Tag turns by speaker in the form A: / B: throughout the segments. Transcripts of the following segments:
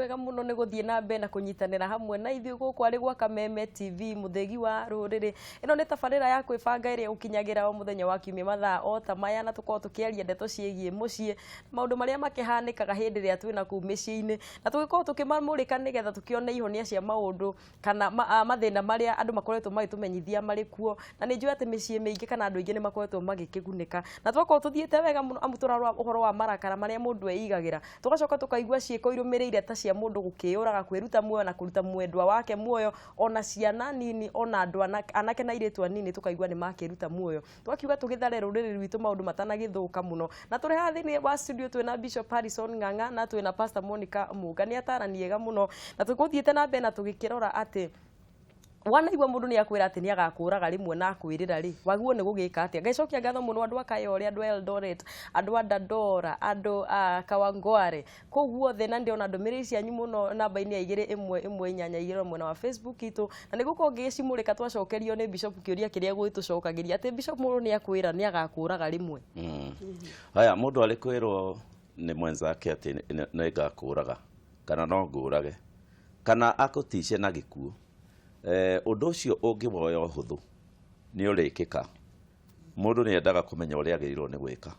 A: wega muno ni guthie na mbere na kunyitanira hamwe na ithuĩ gũkũ arĩ gwa Kameme TV muthegi wa rũrĩrĩ. Ĩno nĩ tabarĩra ya kwĩbanga ĩrĩa ũkinyagira o mũthenya wa kiumia mathaa o ta maya na tukorwo tukiaria ndeto ciĩgiĩ mũciĩ, maũndũ marĩa makĩhanĩkaga hĩndĩ ĩrĩa twĩna kũu mĩciĩ-inĩ, na tũgĩkorwo tukĩmamũrĩka nĩgetha tukione ihonia cia maũndũ kana mathĩna marĩa andũ makoretwo magĩtũmenyithia marĩ kuo, na nĩ njũĩ atĩ mĩciĩ mĩingĩ kana andũ aingĩ nĩ makoretwo magĩkĩgunĩka, na twakorwo tuthiĩte wega mũno amu tũrarora ũhoro wa marakara marĩa mũndũ eigagĩra, tugacoka tukaigua ciĩko irũmĩrĩire ta cia mũndũ gũkĩũraga, kwĩruta muoyo na kũruta mwendwa wake muoyo, ona ciana nini ona andũ anake na airĩtu anini tukaigua nĩ makĩruta muoyo. Twakiuga tũgĩthare rũrĩrĩ rwitũ maũndũ matanagĩthũka mũno, na tũrĩ haha thĩinĩ wa studio twĩna Bishop Harrison Ng'ang'a na twĩna Pastor Monica Mũnga, nĩ atarani ega mũno, na tũgũthiĩte na mbere na tũgĩkĩrora atĩ wanaigua mũndũ nĩ akwĩra atĩ nĩ agakũraga rĩmwe na akwĩrĩra rĩ, waguo nĩ gũgĩka atĩa? Ngaicokia ngatho mũno andũ a Kayole, andũ a Eldoret, andũ a Dandora, andũ a Kawangware, kũu guothe, na ndĩrona ndũmĩrĩri cianyu mũno namba-inĩ ya 2188 mwena wa Facebook itũ, na nĩ gũkorwo ngĩcimũrĩka twacokerio nĩ Bishop kĩũria kĩrĩa gwĩtũcokagĩria atĩ Bishop mũndũ nĩ akwĩra nĩ agakũraga rĩmwe.
B: Haya, mũndũ arĩ kwĩrwo nĩ mwenzake atĩ nĩ ngakũraga kana no ngũrage kana akũtice na gĩkuũ, ũndũ ũcio ũngĩwoya ũhũthũ nĩ ũrĩkĩka. Mũndũ nĩ endaga kũmenya ũrĩa agĩrĩirwo nĩ gwĩka.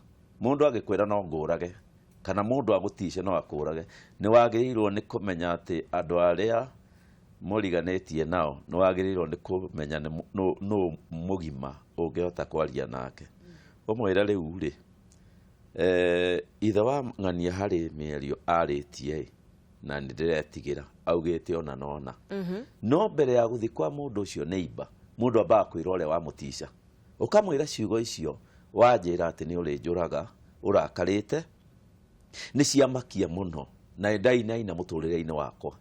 B: Mũndũ agĩkwĩra no ngũrage kana mũndũ agũtice no akũrage, nĩ wagĩrĩirwo nĩ kũmenya atĩ andũ arĩa mũriganĩtie nao nĩ wagĩrĩirwo nĩ kũmenya no mũgima ũngĩhota kwaria nake. Ũmwĩra rĩu rĩ, ithe wa ng'ania harĩ mĩario arĩtie na nĩ ndĩretigĩra augĩte ona nona. No mbere ya gũthi kwa mũndũ ũcio neighbor, mũndũ ambaga kwĩra ũrĩa wamũtica, ũkamwĩra ciugo icio wanjĩra atĩ nĩ ũrĩnjũraga ũrakarĩte, nĩ ciamakia mũno na ndainaina mũtũrĩre-inĩ wakwa,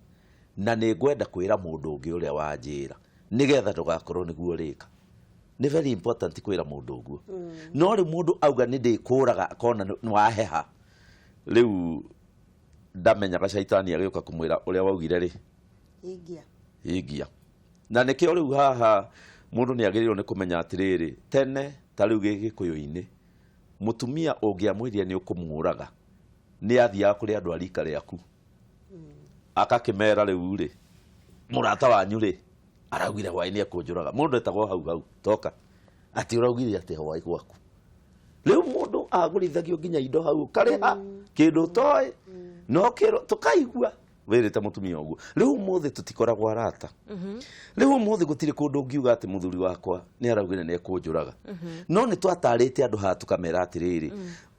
B: na nĩ ngwenda kwĩra mũndũ ũngĩ ũrĩa wanjĩra nĩgetha ndũgakorwo nĩguo rĩka. Nĩ very important kwĩra mũndũ ũguo. No rĩ mũndũ auga nĩ ndĩkũraga akona nĩ waheha, rĩu ndamenyaga shaitani agĩũka kũmwĩra ũrĩa waugire rĩ, ingia. Na nĩkĩo rĩu haha mũndũ nĩ agĩrĩirwo nĩ kũmenya atĩrĩrĩ, tene ta rĩu Gĩgĩkũyũ-inĩ mũtumia ũngĩamwĩrire nĩ ũkũmũraga nĩ athiaga kũrĩ andũ a rika rĩaku akakĩmera rĩu rĩ, mũrata wanyu rĩ araugire hwaĩ-inĩ ekũnjũraga. Mũndũ etagwo hau toka atĩ ũraugire atĩ hwaĩ gwaku. Rĩu mũndũ agũrithagio nginya indo hau karĩha kĩndũ toĩ, no kĩro tukaigua wĩrĩte mũtumia ũguo. Rĩu mũthĩ tũtikoragwo arata. Rĩu mũthĩ gũtirĩ kũndũ ũngiuga atĩ mũthuri wakwa nĩ araugire nĩ ekũnjũraga. No nĩ twatarĩte andũ haha tukamera atĩrĩrĩ,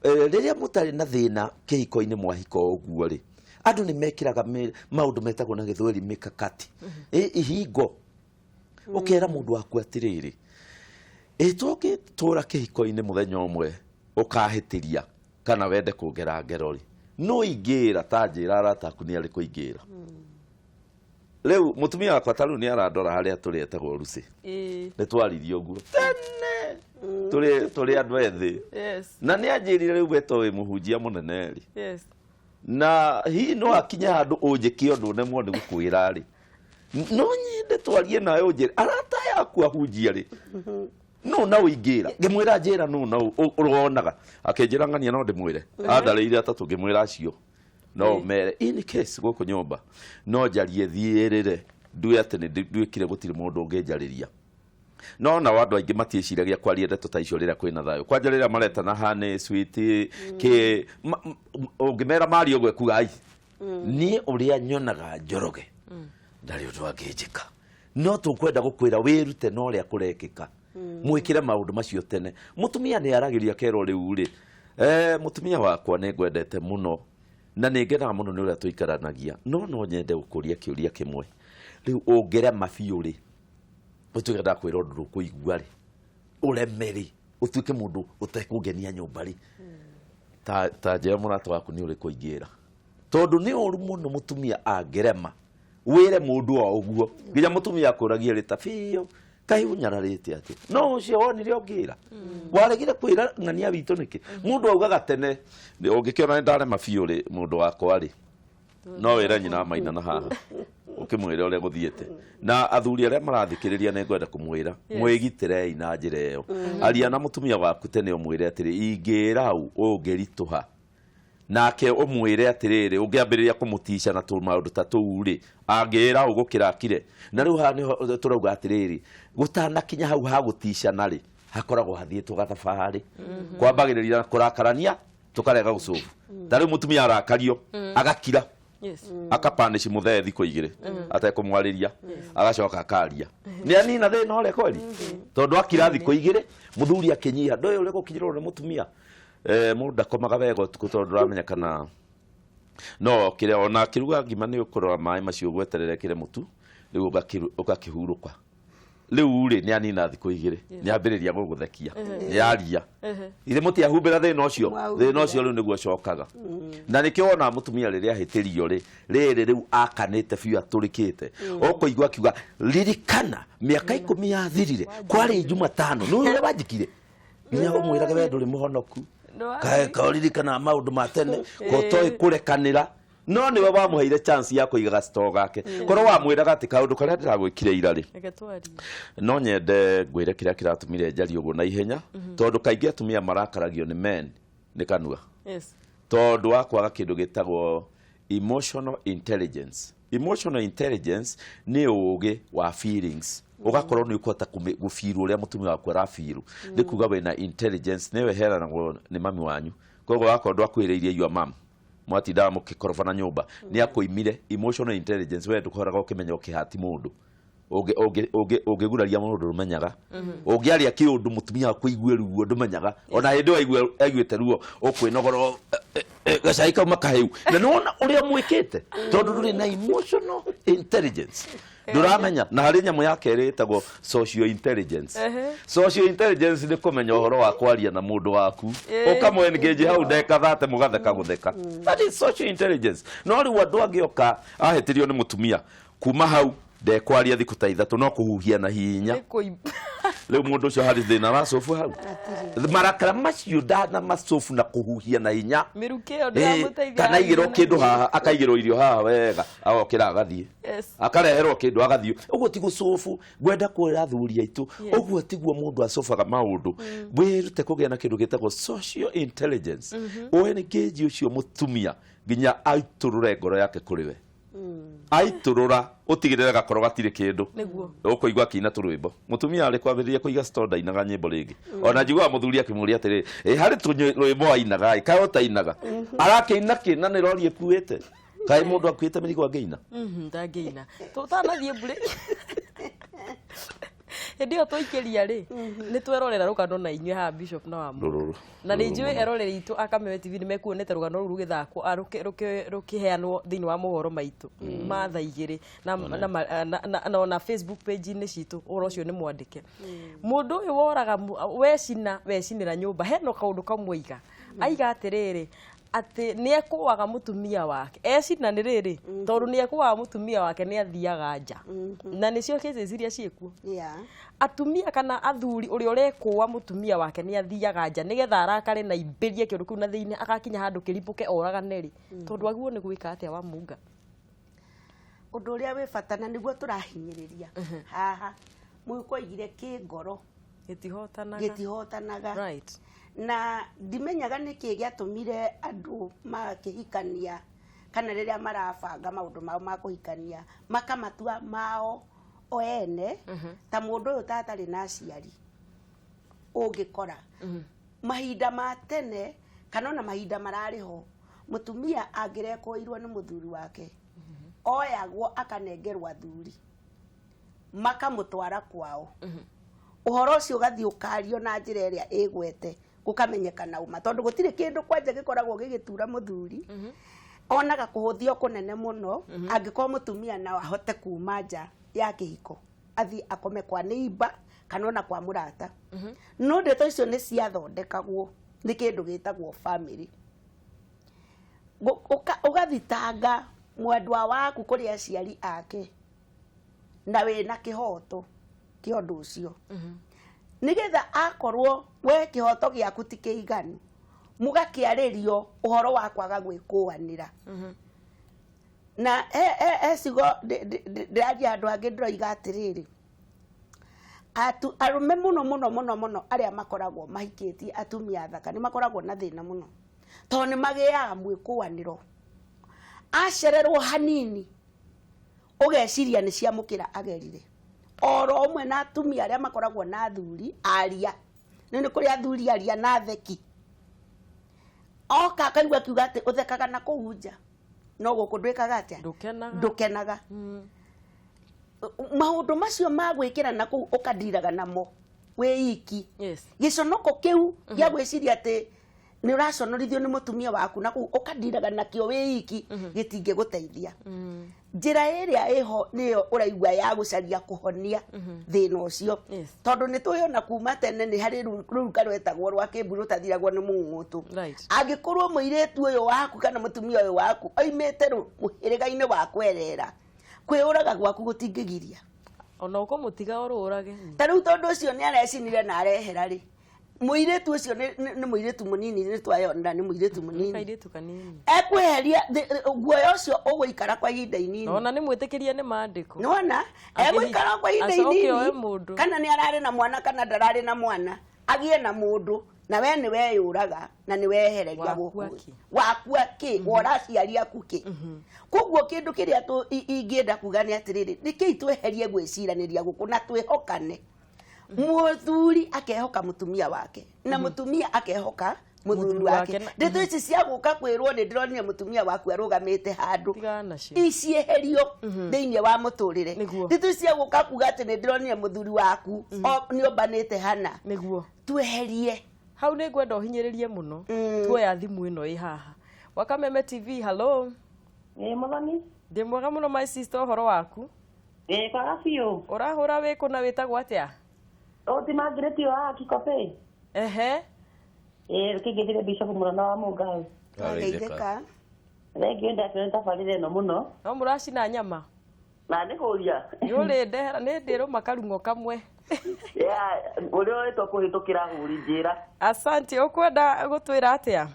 B: rĩrĩa mũtarĩ na thĩna kĩhiko-inĩ mwahika ũguo rĩ, andũ nĩ mekĩraga maũndũ metagwo na gĩthweri mikakati, ihingo. Ũkera mũndũ waku atĩrĩrĩ, tũngĩtũra kĩhiko-inĩ mũthenya ũmwe ũkahĩtĩria kana wende kũngera ngero rĩ, no ingĩra ta njĩra arata aku nĩ arĩ kũingĩra. Rĩu mũtumia wakwa ta rĩu nĩ arandora harĩa tũrĩ etagwo Rusi, nĩ twaririe ũguo tene tũrĩ andũ ethĩ, na nĩ anjĩrire rĩu weto wĩ mũhunjia mũnene rĩ, na hihi no akinya handũ ũnjĩke ũndũ nemwo nĩ gũkwĩra rĩ, no nyende twarie nawe ũnjĩre arata yaku ahunjia rĩ, no na ũingĩra. Ngĩmwĩra njĩra no na ũronaga akĩnjĩra ng'ania no ndĩmwĩre andarĩire atatũ, ngĩmwĩra acio no mere in case gũkũ nyũmba no njarie thiĩrĩre nduĩ atĩ nĩ nduĩkire gũtirĩ mũndũ ũngĩnjarĩria. No na andũ aingĩ matiĩciragia kwaria ndeto ta icio rĩrĩa kwĩna thayũ. Kwanja rĩrĩa maretana hane sweet kĩ ũngĩmera mari ũguo ekuga ai niĩ ũrĩa nyonaga njoroge ndarĩ ũndũ angĩnjĩka, no tũkwenda gũkwĩra wĩrute no ũrĩa kũrekĩka, mwĩkĩre maũndũ macio tene. Mũtumia nĩ aragĩria kero rĩu rĩ, mũtumia wakwa nĩ ngwendete mũno na nĩ ngenaga mũno nĩ ũrĩa tũikaranagia, no nyende gũkũria kĩũria kĩmwe. Rĩu ũngĩrema biũ rĩ, ũtuĩke ndakwĩra ũndũ ndũkũigua rĩ, ũreme rĩ, ũtuĩke mũndũ ũtekũngenia nyũmba rĩ, ta njĩra mũrata waku nĩ ũrĩ kũingĩra. Tondũ nĩ ũru mũno mũtumia angĩrema wĩre mũndũ o ũguo, nginya mũtumia akũragia rĩ ta biũ kaĩ ũnyararĩte atĩ no ũcio wonire ũngĩra waregire kwĩra ng'ania witũ nĩkĩ. Mũndũ augaga tene ũngĩkĩona nĩ ndarema biũ rĩ, mũndũ wakwa rĩ, no wĩre nyina maina na haha ũkĩmwĩra ũrĩa gũthiĩte. Na athuri arĩa marathikĩrĩria nĩ ngwenda kũmwĩra mwĩgitĩrei na njĩra ĩyo. Aria na mũtumia waku tene ũmwĩre atĩrĩ ingĩra hau ũngĩritũha nake umwire atiriri ungiambiriria kumutisha na maundu ta tuu ri angira ugukirakire na riu hani turauga atiriri gutanakinya hau ha gutisha na ri hakoragwo hathietwo gathabari kwambagiriria kurakarania tukarega gucubu tari mutumia arakario agakira akapanish muthee thiko igire atekumwariria agacoka akaria ni anina thina ore kweli tondu akira thiko igire muthuri akinyiha ndoyo ure gukinyirwo ni mutumia mundu akomaga wega tuku tondu ramenya kana no kire ona kiruga ngima ni ukorora mai macio gwetererekire mutu riu ugakihuruka riu ri ni anina thiko igire ni ambiriria guguthekia ni aria ire muti ahumbira thina ucio riu niguo cokaga na nikiona mutumia riria hitirio riri riu akanite biu aturikite ukuigwa kiuga ririkana miaka 10 yathirire kwari Jumatano no ure wajikire nya umwirage we nduri muhonoku kae kauririkana maundu ma tene ko toi kurekanira no niwe wamuheire chance ya kuiga store gake korwo wamwiraga ati kaundu karia ndiragwikire irari no nyende ngwire kiria kiratumire njari uguo na ihenya tondu kaingi atumia marakaragio ni men ni kanua tondu wa kwaga kindu gitagwo emotional intelligence ni uge wa feelings ugakorwo ni ukota gufiru uria mutumia waku arafiru ni kuga wena intelligence newe heranagwo ni mami wanyu kogo wako ndo akwiriirie your mom mwati da mukikorofana nyumba ni akoimire emotional intelligence we ndukoraga ukimenya ukihati mundu ugeguraria mundu rumenyaga ungiaria kiundu mutumia waku igwe ruo ndumenyaga ona hindu aiguite ruo ukwinogoro gacaika makaheu na nona uria mwikite tondu nduri na emotional intelligence duramenya na hari nyamu yake iritagwo social intelligence ni kumenya uhoro wa kwaria na mundu waku ukamwe engage hau ndeka thate mugatheka gutheka that is social intelligence no ri wandu angioka ahetirio ni mutumia kuma hau ndekwaria thiku ta ithatu no kuhuhia na hinya leo mundu ucio hari thina wa sofu hau marakara macio na masofu na kuhuhia na hinya
A: miruke ondu amuteithia
B: kana igiro kindu haha akaigiro irio haha wega agokira agathie akareherwo kindu agathio uguo ti gusofu gwenda kwira thuri aitu uguo tiguo mundu asofaga maundu wirute kugia na kindu gitagwo social intelligence engage ucio mutumia ginya aiturure ngoro yake kuriwe aiturura utigirira gakoro gatire kindu ukuigwa kina turwimbo mutumia ari kwambiriria kuiga stoda inaga nyimbo ringi ona njigwa muthuri akimuria atiri hari turwimbo ainaga kayo tainaga arakeina kina ni rori ekuite kai mundu akuite mirigo angeina
A: ndangeina tutanathie bure ndio toikeria ri ni twerorera rugano na inywe ha bishop na wamu na ni njui eroreri itu akamewe TV ni mekuonete rugano ruru githako rukiheanwo thini wa muhoro maitu matha igiri na na Facebook page ni citu oro cio ni mwandike mundu uyu woraga wecinira nyumba heno kaundu kamwiga aiga atiriri ati ni ekuaga mutumia wake ecina ni riri tondu ni ekuaga mutumia wake ni athiaga nja na nicio cases iria ciekuo atumia kana athuri uri urekuwa mutumia wake ni athiaga nja nigetha arakare na imbirie kindu kiu na thiini akakinya handu kiripuke oraganeri tondu aguo ni gwika atia wa munga
C: undu uria wi fatana niguo turahinyiriria haha mwiko igire kingoro gitihotanaga
A: right
C: na ndimenyaga niki giatumire andu makihikania kana riria marabanga maundu mao ma kuhikania makamatua mao oene ta mundu uyu tatari na aciari ungikora mahinda ma tene kana na mahinda marariho mutumia angirekoirwo ni muthuri wake oyagwo akanengerwa athuri makamutwara kwao uhoro ucio gathi ukario na njira iria igwete gukamenyekana uma tondu gutire kindu kwanja gikoragwo gigitura muthuri onaga kuhuthio kunene muno angikoo mutumia na ahote kuma nja ya kihiko athi akome kwa neighbor kana ona kwa murata no ndeto icio ni ciathondekagwo ni kindu gitagwo family ugathitanga mwendwa waku kuri aciari ake na wina kihoto kiondu ucio nigetha akorwo we kihoto giaku ti kiiganu mugakiaririo uhoro wa kwaga gwikuanira na sigo ndiraji andu angi ndiroiga atiriri arume muno aria makoragwo mahikitie atumia thaka ni makoragwo na thina muno to nĩ magĩaga mwĩkũanĩro acererwo hanini ũgeciria nĩ ciamũkĩra agerire oro ũmwe na atumia arĩa makoragwo na thuri aria nĩ kũrĩ athuri aria na theki oka akaigua kiuga atĩ ũthekaga na kũhunja no gũkũ ndwĩkaga atĩa ndũkenaga maũndũ macio ma gwĩkĩra na kũu ũkandiraga namo wĩiki gĩconoko kĩu gĩa gwĩciria atĩ nĩ ũraconorithio nĩ mũtumia waku na kũu ũkandiraga nakĩo wĩiki gĩtingĩgũteithia njĩra ĩrĩa ĩho nĩyo ũraigua ya gũcaria kũhonia thĩna ũcio tondũ nĩ tũyona kuma tene nĩ harĩ rũruka rwetagwo rwa kĩmbu rũtathiragwo nĩ mũng'ũtũ angĩkorwo mũirĩtu ũyũ waku kana mũtumia ũyũ waku oimĩte mũhĩrĩga-inĩ wa kwerera kwĩũraga gwaku gũtingĩgiria
A: ona ũkũmũtiga ũrũrage
C: ta rĩu tondũ ũcio nĩ arecinire na arehera rĩ mũirĩtu ũcio nĩ mũirĩtu mũnini nĩ twayona nĩ mũirĩtu mũnini ekweheria guoya ũcio ũgũikara kwa ihinda inini
A: ona nĩ mwĩtĩkĩrie nĩ maandĩko
C: nĩwona egũikara kwa ihinda inini kana nĩ ararĩ na mwana kana ndararĩ na mwana agĩe na mũndũ na we nĩ weyũraga na nĩ wehereria waku akĩ woraciari aku kĩ koguo kĩndũ kĩrĩa ingĩenda kuga nĩ atĩrĩrĩ nĩkĩi tweherie gwĩciranĩria gũkũ na twĩhokane mũthuri akehoka mũtumia wake na mũtumia akehoka mũthuri wake ndeto ici cia gũka kwĩrwo nĩ ndĩronire mũtumia waku arũgamĩte handũ icieherio thĩinĩ wa mũtũrĩre ndeto ici cia gũka kuga atĩ nĩ ndĩronire mũthuri waku nĩ ombanĩte hana tweherie
A: hau nĩ ngwenda ũhinyĩrĩrie mũno tuoya thimũ ĩno ĩ haha Wakameme TV hello
D: mũthoni
A: ndĩ mwega mũno my sister ũhoro waku
D: kwaga biũ
A: ũrahũra wĩkũ na wĩtagwo atĩa
D: Timangirĩtio wa Kikobe. Kĩngĩthire Bishop Mũrana wa Mũngai.
C: Ngeithĩka.
D: Thengiũ ndakĩrĩ tabarĩre ĩno mũno.
A: No mũracina nyama?
D: Na nĩ kũria.
A: Nĩ ndehera nĩ ndĩrũma karung'o kamwe.
D: Ũrĩa wĩtwo kũhĩtũkĩra hũri njĩra.
A: Asante, ũkwenda gũtwĩra atĩa?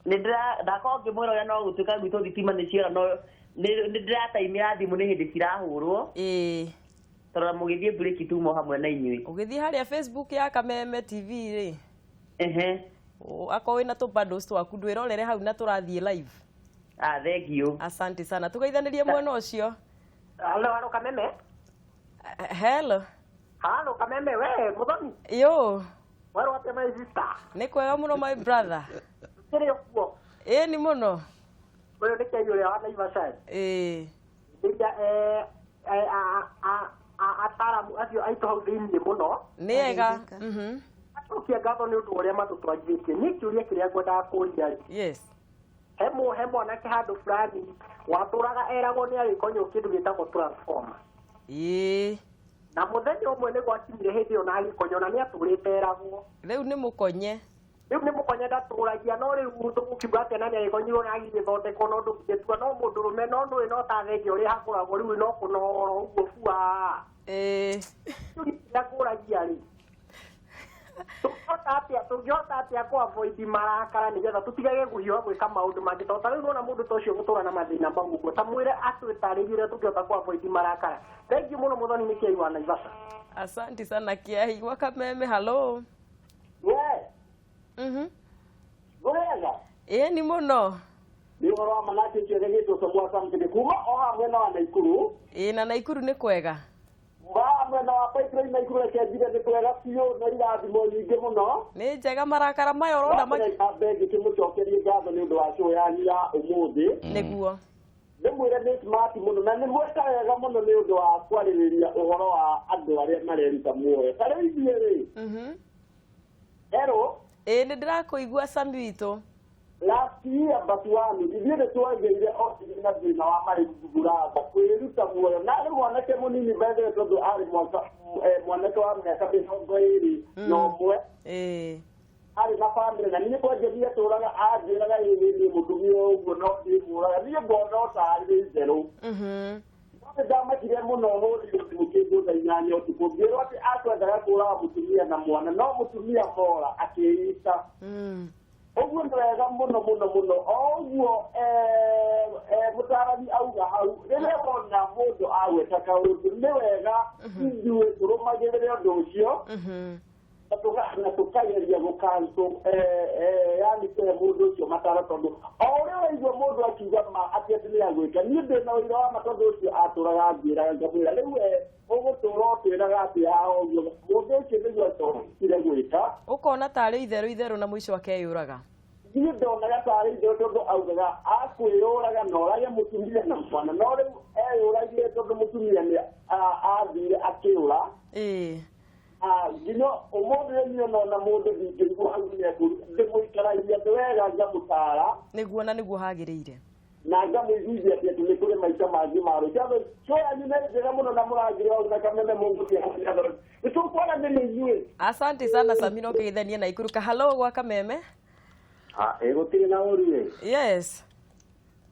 D: Nĩ ndakorwo ngĩmwĩra ũrĩa no gũtuĩka gwitũ thitima nĩ ciora no nĩ ndĩrataimia thimũ nĩ hĩndĩ cirahũrwo. Tara mũgĩthiĩ break tumo hamwe na inyuĩ.
A: Ũgĩthiĩ harĩa Facebook ya Kameme TV rĩ. Ako wĩna tũbundles twaku ndwĩrorere hau na tũrathiĩ live.
D: Thengiũ.
A: Asante sana. Tũgeithanĩrie mwena ũcio.
D: Halo Kameme.
A: Hello.
D: Halo Kameme we mũthoni.
A: Yo.
D: Waro atĩ my sister.
A: Nĩ kwega mũno my brother.
D: Kĩrĩ kuo.
A: Nĩ mũno.
D: Ũyũ nĩ Kenya ũrĩa wa Naivasha. Ataramu acio aitũ hau thĩinĩ mũno
A: nĩ ega
D: ũkia ngatho nĩ ũndũ ũrĩa matũtwarithĩtie nĩ kĩũria kĩrĩa ngwendaga kũria he mwanake handũ fulani watũraga eragwo nĩ agĩkonyo kĩndũ gĩtagwo transformer na mũthenya ũmwe nĩ gwakinyire hĩndĩ ĩyo na agĩkonyo na nĩ atũrĩte eragwo
A: rĩu nĩ mũkonye
D: ndatũragia no rĩu tũgũkiuga atĩ na nĩ agĩkonyirwo na agĩgĩthondekwo no ndũngĩtua no mũndũrũme no ndũĩ no ta thenge ũrĩa hakoragwo rĩu no kũnoro ũguo bua ndakũragia rĩ tũngĩhota atĩa kũ-avoid marakara nĩgetha tũtigage guhiũha gwĩka maũndũ mangĩ tondũ rĩu nona mũndũ ta ũcio gũtũra na mathĩna mau ũguo ta mwĩre atwĩtarĩrie ũrĩa tũngĩhota kũ-avoid marakara thengiũ mũno mũthoni nĩ Kĩai wa Naivasha.
A: Asante sana Kĩai wa Kameme hello.
D: Gũrega
A: nĩ mũno
D: nĩ ũhoro wa manake kĩothe gĩtwo Samwa Samson kuma o haha mwena wa Naikuru.
A: Na Naikuru nĩ kwega
D: mwena wa Paitro Naikuru kĩanjire nĩ kwega biũ na irathimo nyingĩ mũno
A: nĩ njega marakara mayo ũrona
D: ngĩkĩmũcokerie ngatho nĩ ũndũ wa show yanyu ya ũmũthĩ
A: nĩguo
D: ndĩmwĩre nĩ smart mũno na nĩ gwĩka wega mũno nĩ ũndũ wa kwarĩrĩria ũhoro wa andũ arĩa mareruta muoyo ta rĩu ithuĩ rĩ Hello
A: nĩ ndĩrakũigua Sami witũ
D: last year but one ithuĩ nĩ twagĩire oxygen na thĩna wa marĩthuguramba kwĩruta muoyo na rĩu mwanake mũnini mbere tondũ arĩ mwanake wa mĩaka mĩrongo ĩrĩ na ũmwe arĩ na bamĩrĩ na niĩ kwanjĩria tũraga anjĩraga ĩĩ mũtumia ũguo no ndĩmũraga niĩ ngona o tarĩ njerũ ndamakire mũno hũri mũkĩndũ thaa inyanya ũtukũ ngĩrwo atĩ akwendaga kũraga mũtumia na mwana no mũtumia mora akĩĩita ũguo nĩ wega mũno mũno mũno o ũguo mũtarani auga hau rĩrĩa wona mũndũ agweta kaũndũ nĩ wega ithuĩ tũrũmagĩrĩre ũndũ ũcio tugana tukageria gukanso yani kwa mundu ucio matara tondu ore waigua mundu akiuga ma ati ni agwika ni ndina wira wa matondu ucio aturaga mbira ngamwira riu ugutura otwiraga ati hao mundu ucio niguo atore gwika
A: ukona tari itheru na mwisho akeyuraga
D: ni ndonaga tari itheru tondu augaga akwiyuraga na orage mutumia na mwana no riu eyuragie tondu mutumia ni athire akiura gino umuthi ni na mundu ngigwa angine ndimuikaragia ndwega ngamutara
A: niguo hagiriire
D: na ngamwiguithia ati ni kuri maisha mangi maru jabo choya ni njega muno na muragire o na kameme mungu ti tukwana ndinijue.
A: Asante sana Samino Keithania na ikuruka. Hello gwa Kameme.
D: Egotire na uriwe.
A: Yes.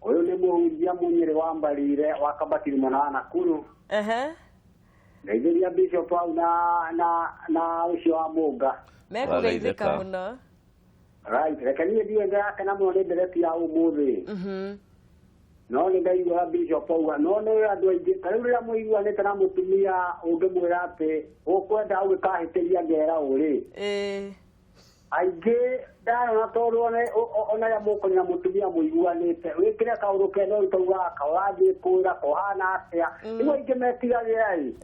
D: Oyo ni muhunjia munyere wa Mbarire wa Kabatiri mwana Nakuru. Naitheria bishop au na ucio wa Munga.
A: Mekugeithika muno.
D: Right, rekanie ndiwe ndakana muno ni ndereti ya umuthi. No ni ndaigua bishop au no ni andu aingi kariria muigua ni kana mutumia ungimwira ati ukwenda au kahitiria ngera uri. Aingi ndana toru ona ya mukonya mutumia muiguanite wikire kauru keno utuga kawaje kura kohana atia igo ingemetigagira ai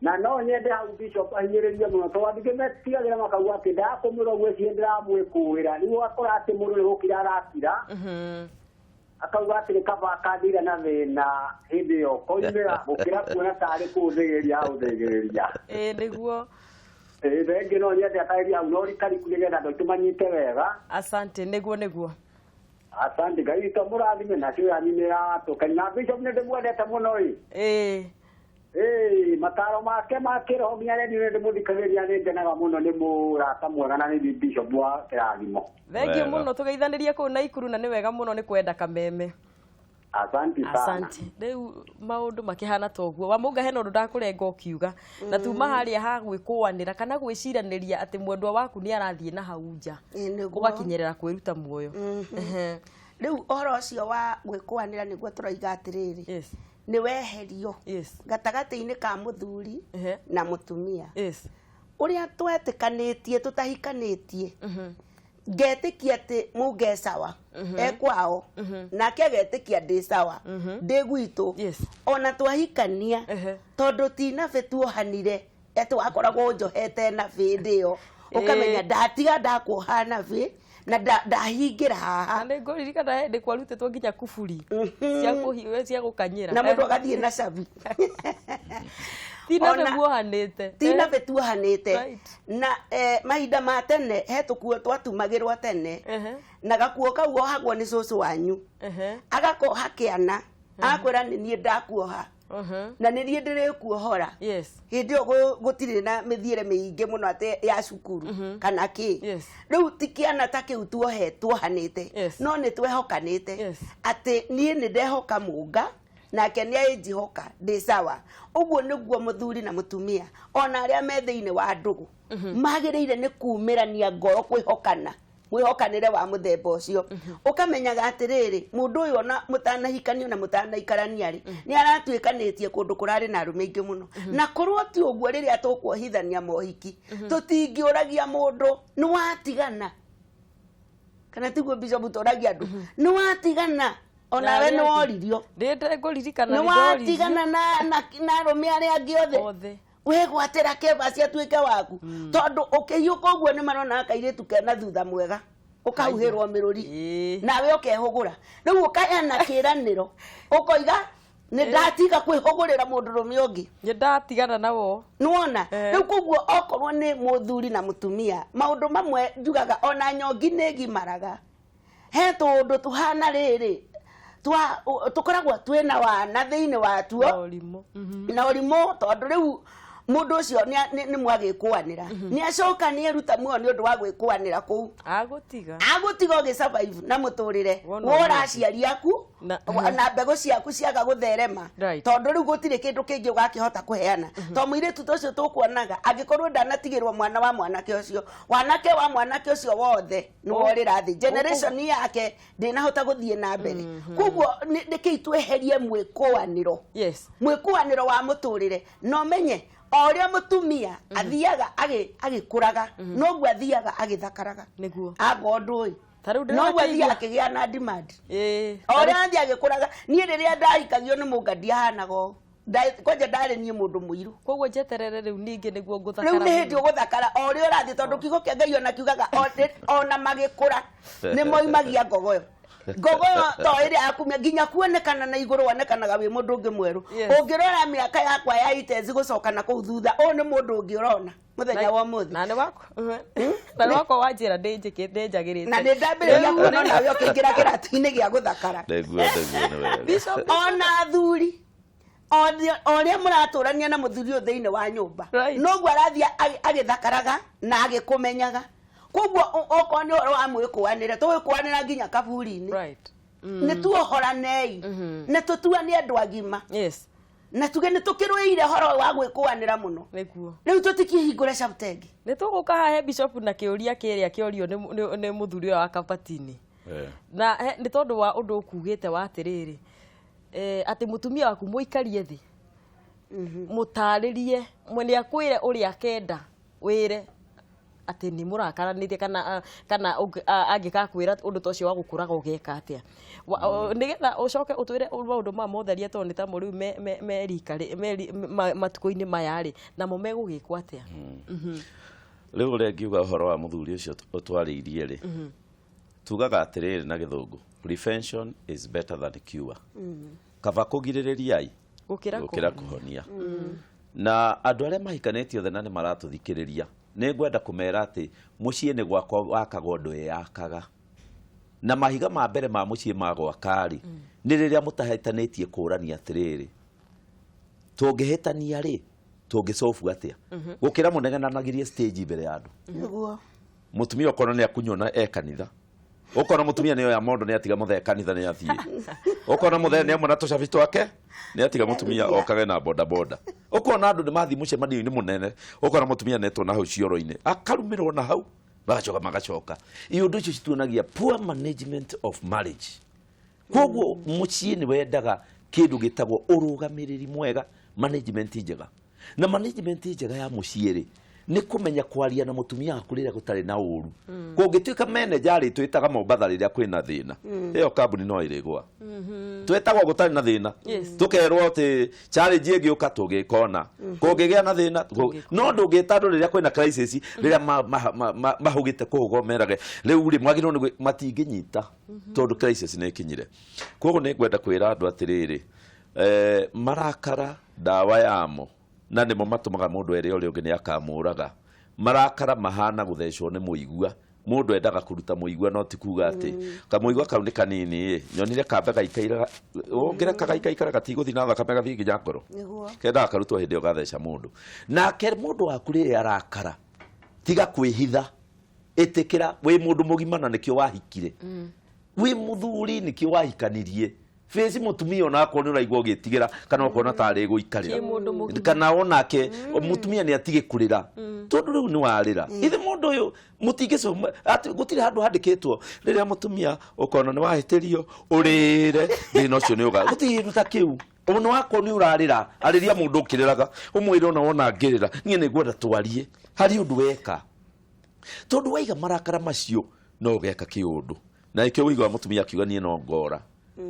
D: na no nyende au bishop ahinyiriria muno to andigimetigagira makauga ati ndakumuro gwecie ndiramwikuira niwo akora ati muru gukira arakira akauga ati kaba kadira na thina hindi yo koimira gukira kuona tari kuthegeria au thegeria
A: niguo
D: bengi no nyende atairia unori kari kuligenda ndo tumanyite wega.
A: Asante niguo
D: asante gai to murathime na cio yani ya to kana bishop ne ndemwendete muno mataro make makiro nginya ni ndi muthikagiria ni ngenaga muno ni murata mwega na ni bishop wa kirathimo.
A: Thank you muno tugeithanirie ku na Ikuru na ni wega muno ni kwenda Kameme.
D: Asante sana.
A: Asante. Riu maundu makihana toguo. Wa Munga hena undu ndakurenga ukiuga na tuma haria ha gwikwanira kana gwiciraniria ati mwendwa waku ni arathie na hauja. Ugakinyerera kwiruta muoyo.
C: Riu ohoro cio wa gwikwanira niguo turaiga atiriri.
A: Yes.
C: Ni weherio.
A: Yes.
C: Gatagati-ini ka muthuri na mutumia.
A: Yes.
C: Uria twetikanĩtie tutahikanĩtie. Ngetikia ati muge sawa ekwao nake agetikia ndi sawa ndi gwitu ona twahikania tondu tina fetuohanire etu akoragwo njohete na bindi yo ukamenya ndatiga ndakuohana bi na ndahingira haha
A: na ngoririka na hindi kwarutitwo nginya kuburi cia kuhiwe cia gukanyira
C: na mundu agathie na cabi
A: tina betuohanite
C: na mahinda ma tene hetukuo twatumagirwa tene na gakuo kau ohagwo ni cucu wanyu agakoha kiana akwira ni nie ndakuoha na ni nie ndirikuohora hindi yo gutire na mithiire miingi muno ate ya cukuru kana ki riu tikiana ta kiu tuohanite no ni twehokanite ate nie ni ndehoka Munga nake ni aijihoka ndi sawa uguo niguo muthuri na mutumia ona aria me thiini wa ndugu magiriire ni kuumirania ngoro kwihokana mwihokanire wa muthemba ucio ukamenyaga atiriri mundu uyu ona mutanahikanio na mutanaikarania ri ni aratuikanitie kundu kurari na arume ingi muno na korwo ti uguo riria tukuohithania mohiki tutingiuragia mundu ni watigana kana tiguo bishop toragia andu ni watigana ona we no oririo
A: ndende nguririkana
C: ni watigana na arume aria angi othe we gwatira keba cia tuike waku tondu ukiyuka uguo ni marona kairitu kena thutha mwega ukauhirwo miruri nawe ukehugura riu ukayana kiraniro ukoiga ni ndatiga kwihugurira mundu rume ungi
A: ni ndatigana nawo
C: nuona riu kuguo okorwo ni muthuri na mutumia maundu mamwe njugaga ona nyongi nigimaraga he tundu tuhana riri tukoragwo twina wana thiini watuo na urimo tondu riu mundu ucio ni mwagikwanira ni acoka ni eruta muo ni undu wa gwikwanira ku
A: agutiga
C: ugi survive na muturire wora ciari aku na mbego ciaku ciaga gutherema tondu riu gutire kindu kingi ugakihota kuheana to muiritu tucio tukuonaga angikorwo ndanatigirwo mwana wa mwanake ucio wanake wa mwanake ucio wothe ni worira thi generation yake ndinahota guthie na mbere kuguo niki tweherie mwikwaniro mwikwaniro wa muturire no menye oria mutumia athiaga agikuraga no gwa athiaga agithakaraga
A: niguo
C: agondu
A: taru
C: no gwa athiaga akigia na demand oria athiaga agikuraga nie riria ndahikagio ni mungadia hanago kwaje ndari nie mundu muiru
A: koguo jeterere riu ningi niguo nguthakara
C: riu ni hindi uguthakara oria urathi tondu kigo kia Ngai ona kiugaga ona magikura ni moimagia ngogoyo to iri akumia ginya kuonekana na iguru wonekanaga wi mundu ungi mweru ungirora miaka yakwa ya itezi gucoka na kuu thutha ni mundu ungi urona muthenya wa muthi
A: na ni wako na wako wanjira ndinjagirite
C: na ndambiriria kuona nawe ukiingira kiratu-ini gia guthakara ona thuri oria muraturania na muthuri u thiini wa nyumba no gwa arathia agithakaraga na agikumenyaga koguo oko ni oro amwikuanire twikuanira nginya kaburi-ini ni tuohoranei ni tutuanie andu agima na tuge ni tukirwire horo wa gwikuanira muno
A: niguo
C: riu tutikihingure Chaptegi
A: ni tuguka hahe bishop na kiuria kiria kiorio ni muthuri wa Kabatini na ni tondu wa undu ukugite wa atiriri ati mutumia waku muikarie thi mutaririe mwene akwire uria kenda wire ati ni murakaranirie kana angikakwira undu tocio wa gukuraga ugeka atia nigetha ucoke utwire maundu ma motheria tondu ta muri merikari matuko-ini maya ri namo megugikwa atia
B: riu ria ngiuga uhoro wa muthuri ucio utwariirie ri tugaga atiriri na githungu prevention is better than cure kaba kugiririria gukira kuhonia na andu aria mahikanetio the nane maratuthikiriria ne ngwenda kumera ati mucii ni gwakwa wakagwo ndu yakaga na mahiga ma mbere ma mucii magwakari ni riria mutahetanetie kurania atiriri tungihitania ri tungicofu atia gukira munengananagirie stage mbere ya andu
C: niguo
B: mutumia okono ni akunyona kanitha okona mutumia niyo ya mondo ni atiga muthe kanitha ni athie okona muthe ni amwe na tucabi twake ni atiga mutumia okage na boda boda okona andu ni mathi mucemani ni munene okona mutumia netwo na hau cioro-ini akarumirwo na hau magacoka iundu icio cituonagia poor management of marriage koguo mucii ni wendaga kindu gitagwo urugamiriri mwega management njega na management njega ya mucii ri ni kumenya kwaria na mutumia waku riria gutari na uru kungituika manager ri twitaga Mombatha riria kwina thina iyo kambuni no irigwa twitagwo gutari na thina tukerwo ati challenge ingiuka tugikona kungigia na thina no ndungitandå riria kwina crisis riria mahugite kugomerage riu ri mwagirwo ni matinginyita tondu crisis ni kinyire koguo ni ngwenda kwira andu atiriri marakara dawa yamo na nimo matumaga mundu eri uri ungi ni akamuraga marakara mahana guthecwo ni muigua mundu endaga kuruta muigua no tikuga ati kamuigua kau ni kanini nyonire kambe gaikaira ongera kagaikaikara gatiguthi na thakame gathi nginya ngoro kenda karutwo hindi ugatheca mundu nake mundu waku ri arakara tiga kwihitha itikira wi mundu mugima na nikio wahikire wi muthuri nikio wahikanirie fezi mutumia ona akoni uraigwa gitigira kana ukona tari guikarira kana onake mutumia ni atige kurira tondu riu ni warira ithe mundu uyu mutigeso ati gutire handu handikitwo riria mutumia ukona ni wahitirio urire thina ucio ni uga gutire ta kiu ono akoni urarira ariria mundu ukiriraga umwire ona wona ngirira nie ni gwenda twarie hari undu weka tondu waiga marakara macio no geka kiundu na ikio wigwa mutumia akiuga nie no ngora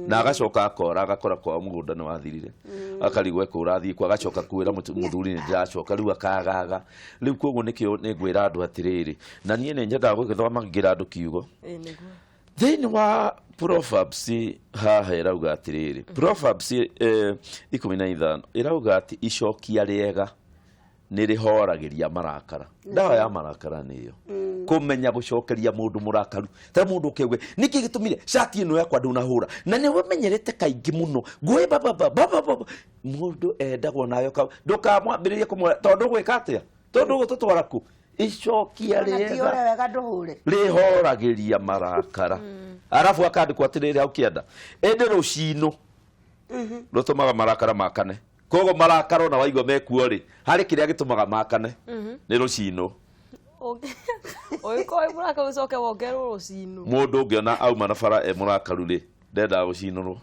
B: na agacoka akora agakora kwa mugunda ni wathirire akarigwe ko urathii kwa agacoka kwira muthuri ni ndacoka riu akagaga riu koguo nikio ni ngwira andu atiriri na nie ni nyendaga gugithoma ngira andu kiugo thini wa Proverbs haha irauga atiriri Proverbs 15 irauga ati icokia riega ni rihoragiria marakara dawa ya marakara niyo kumenya gucokeria mundu murakaru ta mundu kegwe niki gitumire shati ino yakwa ndunahura na ni wamenyerete kaingi muno gwe baba mundu endagwo nayo ka ndukamwambiriria kumwe tondu gwikatia tondu gututwaraku icokia riega rihoragiria marakara arafu akandikwo atiriri au kienda ende rucino rutumaga marakara makane kogo marakara na waigwa mekuo ri hari kiria gitumaga makane ni rucino oiko murakara ucoke wongerwo rucino mundu ungiona auma na bara murakaru ri ndenda gucinurwo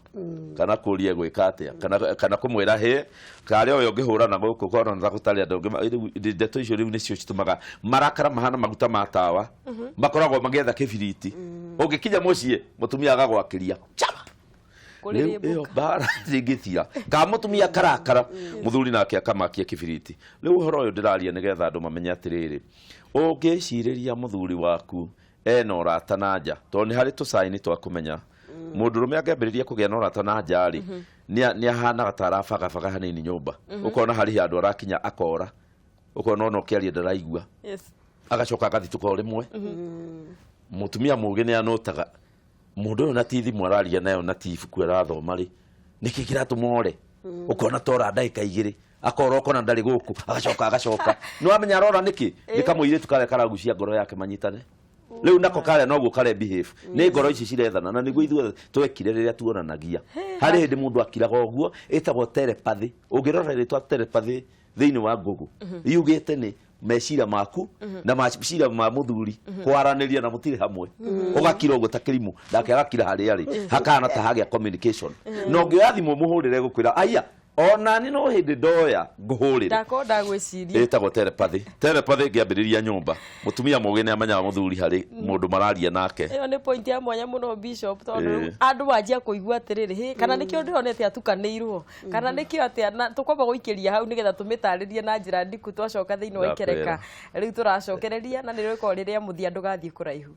B: kana kuria gwika atia kana kumwira he kari oyo ngihurana guku korona na gutari andu ndeto icio riu nicio citumaga marakara mahana maguta matawa makoragwo magietha kibiriti ungikinya mucie mutumia agagwakiria iyo bara ringithira ka mutumia karakara muthuri nake akamakia kibiriti riu horo uyu ndiraria nigetha andu mamenye atiriri ungiciriria muthuri waku ena urata na nja to ni hari tusaini twa kumenya mundurume angambiriria kugia na urata na nja ri ni ahana gatarabaga baga hanini nyumba ukona hari andu arakinya akora ukona no kiaria ndaraigua agacoka agathituka rimwe mutumia mugi ni anotaga mundu uyu na tithi mwararia nayo na tifu kwera thoma ri niki kiratumore ukona tora ndaika igiri akora ukona ndari guku agacoka no amenya arora niki nikamuire tukare karagucia ngoro yake manyitane riu nako kare no gukare behave ni ngoro ici cirethana na niguo ithuothe twekire riria tuonanagia hari hindi mundu akiraga oguo etagwo telepathy ungirora ritwa telepathy thiini wa Google yugite ni mecira maku na mecira ma muthuri kwaraniria na mutire hamwe ugakira ugo takirimu ndake agakira hari ari hakana ta hagia communication no ngioya thimu muhurire gukwira aya ona ni no hindi ndoya nguhurire
A: ndakonda gwiciria
B: etagwo telepathy ngiambiriria nyumba mutumia mugi ni amenya muthuri hari mundu mararia nake
A: iyo ni point ya mwanya muno bishop tondu andu wanjia kuigua atiriri kana nikio ndionete atukanirwo kana nikio atia tukwamba guikiria hau nigetha tumitaririe na njira ndiku twacoka thiini wa ikereka riu turacokereria na niriko riria muthia ndugathie kuraihu